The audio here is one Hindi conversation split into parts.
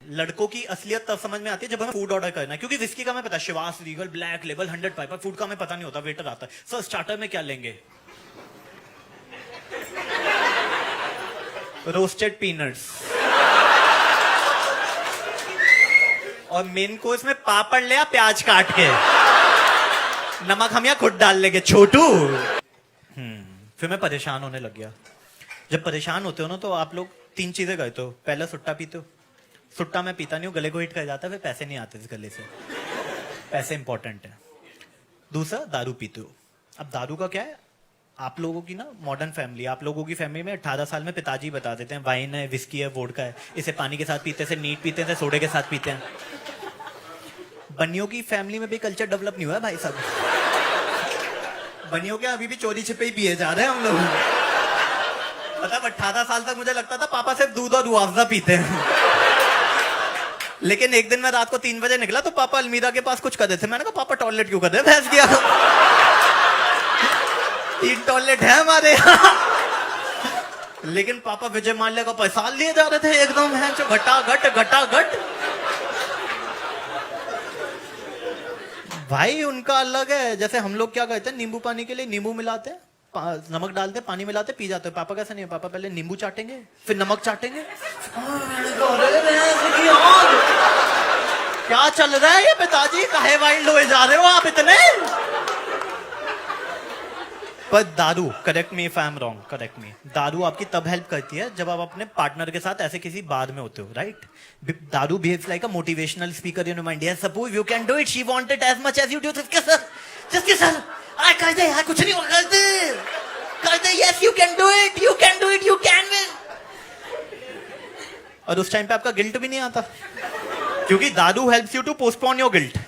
लड़कों की असलियत तब समझ में आती है जब हमें फूड ऑर्डर करना है, क्योंकि विस्की का हमें पता है, Shivas Regal black label 100 Piper, food का हमें पता नहीं होता, वेटर आता है, सर स्टार्टर में क्या लेंगे? रोस्टेड पीनट्स, और मेन कोर्स में पापड़ ले या प्याज काट के, नमक हम यहाँ खुद डाल लेंगे छोटू। फिर मैं परेशान होने लग गया। जब परेशान होते हो ना तो आप लोग 3 चीजें करते हो। पहला सुट्टा पीते हो, सुट्टा मैं पीता नहीं हूँ, गले को हिट कर जाता है, फिर पैसे नहीं आते इस गले से, पैसे इंपॉर्टेंट है। दूसरा दारू पीते हो। अब दारू का क्या है, आप लोगों की ना मॉडर्न फैमिली, आप लोगों की फैमिली में 18 साल में पिताजी बता देते हैं वाइन है, विस्की है, वोडका है, इसे पानी के साथ पीते हैं, नीट पीते हैं, सोडे के साथ पीते हैं। बनियों की फैमिली में भी कल्चर डेवलप नहीं हुआ है भाई साहब। बनियों के अभी भी चोरी छिपे ही पिए जा रहे हैं हम लोग। मतलब 18 साल तक मुझे लगता था पापा सिर्फ दूध और रुआवजा पीते हैं। लेकिन एक दिन मैं रात को 3 बजे निकला तो पापा अलमीरा के पास कुछ कर रहे थे। मैंने कहा पापा टॉयलेट क्यों कर रहे? भैंस गया 3 टॉयलेट है हमारे यहाँ। लेकिन पापा विजय माल्या का पैसा लिए जा रहे थे एकदम है जो घटा-घट। भाई उनका अलग है। जैसे हम लोग क्या कहते हैं, नींबू पानी के लिए नींबू मिलाते हैं, नमक डालते हैं, पानी मिलाते, पी जाते हैं। पापा कैसा नहीं है, पापा पहले नींबू चाटेंगे, फिर नमक चाटेंगे। क्या चल रहा है ये पिताजी, काहे वाइल्ड हुए जा रहे हो आप इतने? पर दारू, correct me if I am wrong, correct मी, दारू आपकी तब हेल्प करती है जब आप अपने पार्टनर के साथ ऐसे किसी बार में होते हो, राइट? दारू behaves like a motivational speaker in your mind. Yes suppose you can do it, she wanted as much as you do. जिसके सर आ कर दे यार, कुछ नहीं होगा, कर दे, yes you can do it, you can do it, you can win. और उस टाइम पे आपका गिल्ट भी नहीं आता, क्योंकि दारू helps you to postpone your guilt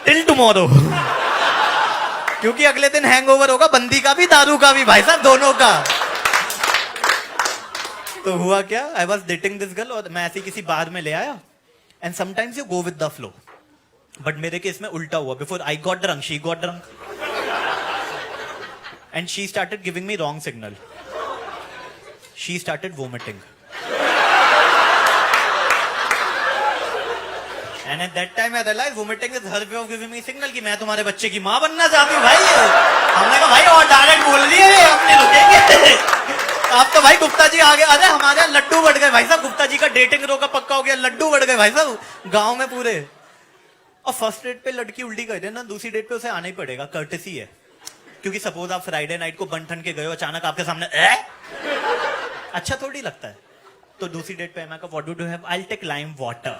till tomorrow. क्योंकि अगले दिन हैंगओवर होगा, बंदी का भी दारू का भी, भाई साहब दोनों का। तो हुआ क्या, I was dating this girl और मैं ऐसी किसी बार में ले आया। And sometimes you go with the flow, but मेरे केस में उल्टा हुआ। Before I got drunk, she got drunk and she started giving me wrong signal. She started vomiting and at that time I realized vomiting is her way of giving me signal कि मैं तुम्हारे बच्चे की माँ बनना चाहती हूँ भाई। हमने कहा भाई और डायरेक्ट बोल रही है, अपने रुकेंगे। आप तो भाई गुप्ता जी आगे, अरे हमारे यहाँ लड्डू बढ़ गए भाई साहब। गुप्ता जी का डेटिंग रोका पक्का हो गया, लड्डू बढ़ गए भाई साहब गांव में पूरे। और फर्स्ट डेट पे लड़की उल्टी कर दे ना, दूसरी डेट पे उसे आना ही पड़ेगा, कर्टेसी है। क्योंकि सपोज आप फ्राइडे नाइट को बन ठन के गए हो, अचानक आपके सामने अच्छा थोड़ी लगता है। तो दूसरी डेट पे मैं कहा what do you have? I will take lime water.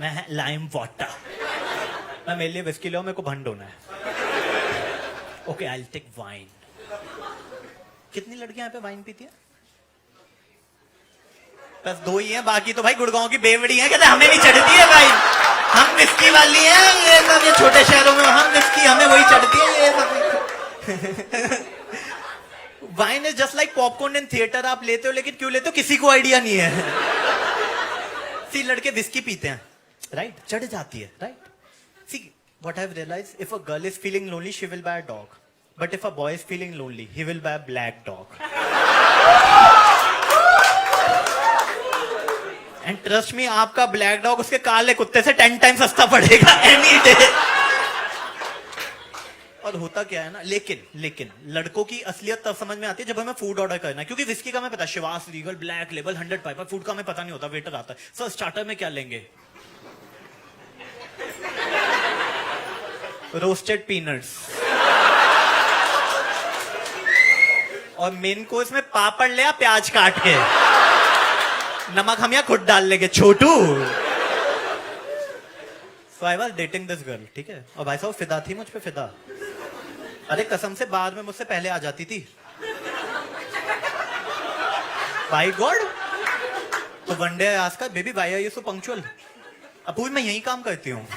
मैं लाइम वाटर, मैं मेरे लिए विस्की लो, मेरे को भंड होना है। Okay I will take wine. कितनी लड़कियां यहाँ पे वाइन पीती हैं? बस 2 ही हैं, बाकी तो भाई गुड़गांव की बेवड़ी हैं, कहते हमें नहीं चढ़ती है भाई, हम विस्की वाली हैं। ये सब ये छोटे शहरों में हम विस्की, हमें वही चढ़ती है ये सब। Wine is just like popcorn in theatre. आप लेते हो, लेकिन क्यों लेते हो किसी को आइडिया नहीं है। सी लड़के विस्की पीते हैं, राइट? चढ़ जाती है, right? See what I have realised, if a girl is feeling lonely she will buy a dog, but if a boy is feeling lonely he will buy a black dog. And trust me, आपका ब्लैक डॉग उसके काले कुत्ते से 10 टाइम सस्ता पड़ेगा एनी डे। और होता क्या है ना, लेकिन लड़कों की असलियत तब समझ में आती है जब हमें फूड ऑर्डर करना है, क्योंकि विस्की का हमें पता है, Shivas Regal black label 100 Piper, food का हमें पता नहीं होता, वेटर आता है, सर स्टार्टर में क्या लेंगे? रोस्टेड पीनट्स, और मेन कोर्स में पापड़ ले या प्याज काट के, नमक हम यहाँ खुद डाल लेंगे छोटू। So I was dating this girl, ठीक है? और भाई साहब फिदा थी मुझ पे, फिदा। अरे कसम से बाद में मुझसे पहले आ जाती थी बाय गॉड। तो वन डे आज का baby why are you so punctual? Apurva मैं यही काम करती हूँ।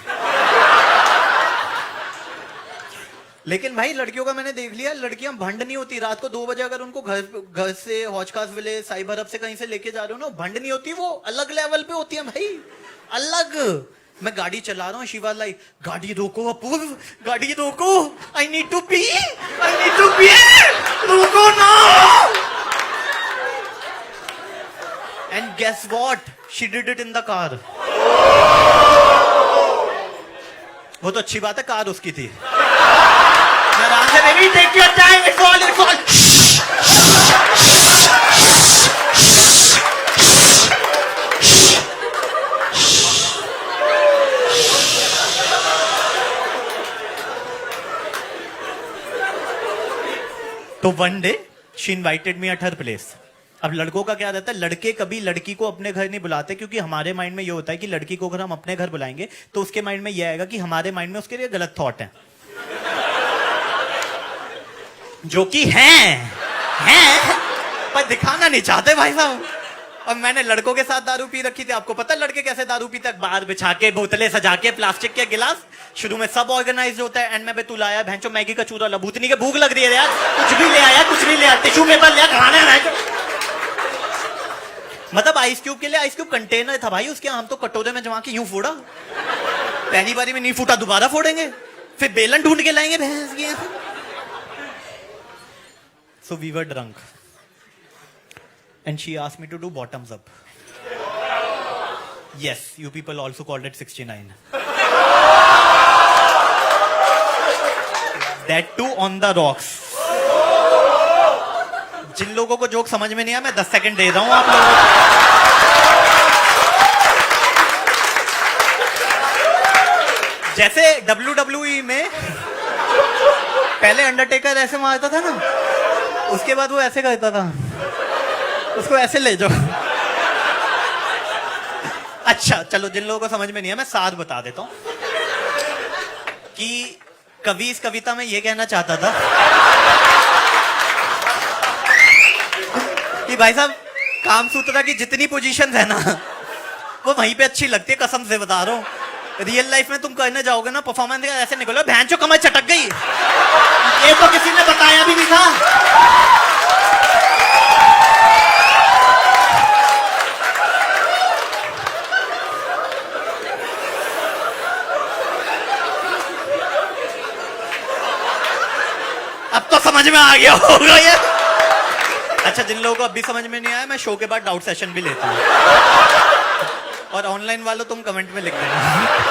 लेकिन भाई लड़कियों का मैंने देख लिया, लड़कियां भंड नहीं होती। रात को 2 बजे अगर उनको घर से हौजखास विलेज साइबर हब से कहीं से लेके जा रहे हो ना, भंड नहीं होती, वो अलग लेवल पे होती है भाई, अलग। मैं गाड़ी चला रहा हूँ, शिवा लाइक गाड़ी रोको अपूर्व, गाड़ी रोको, आई नीड टू पी, रोको ना। And guess what, she did it in the car. वो तो अच्छी बात है, कार उसकी थी. आराम से baby, take your time, it's all. तो one day she invited me at her place. अब लड़कों का क्या रहता है, लड़के कभी लड़की को अपने घर नहीं बुलाते, क्योंकि हमारे माइंड में ये होता है कि लड़की को अगर हम अपने घर बुलाएंगे तो उसके माइंड में ये आएगा कि हमारे माइंड में उसके लिए गलत थॉट है, जो कि हैं पर दिखाना नहीं चाहते भाई साहब. और मैंने लड़कों के साथ दारू पी रखी थी. आपको पता है लड़के कैसे दारू पीते, बाहर बिछा के, बोतलें सजा के, प्लास्टिक के गिलास. शुरू में सब ऑर्गेनाइज होता है, एंड में तू लाया भैंचो मैगी का चूरा, लबूतनी के भूख लग रही है यार, कुछ भी ले आया, कुछ नहीं ले आया, टिश्यू पेपर ले आया, खाने है. मतलब आइस क्यूब के लिए आइस क्यूब कंटेनर था भाई उसके, हम तो कटोरे में जमा के यूं फोड़ा. पहली बारी में नहीं फूटा, दोबारा फोड़ेंगे, फिर बेलन ढूंढ के लाएंगे भैंस की. So we were drunk, and she asked me to do bottoms up. Yes, you people also called it 69. That too on the rocks. जिन लोगों को जोक समझ में नहीं आया, मैं 10 सेकंड दे रहा हूं आप लोगों को. जैसे WWE में पहले अंडरटेकर ऐसे मारता था ना, उसके बाद वो ऐसे करता था, उसको ऐसे ले जाओ. अच्छा चलो, जिन लोगों को समझ में नहीं है मैं साथ बता देता हूं कि कवि इस कविता में ये कहना चाहता था कि भाई साहब, कामसूत्रा की जितनी पोजीशन है ना, वो वहीं पे अच्छी लगती है, कसम से बता रहा हूं. रियल लाइफ में तुम करने जाओगे ना परफॉर्मेंस, ऐसे निकलो भैंचो कमर चटक गई, ये तो किसी ने बताया भी नहीं था. अब तो समझ में आ गया होगा ये. अच्छा, जिन लोगों को अभी समझ में नहीं आया, मैं शो के बाद डाउट सेशन भी लेता हूँ, और ऑनलाइन वालों तुम कमेंट में लिख देना.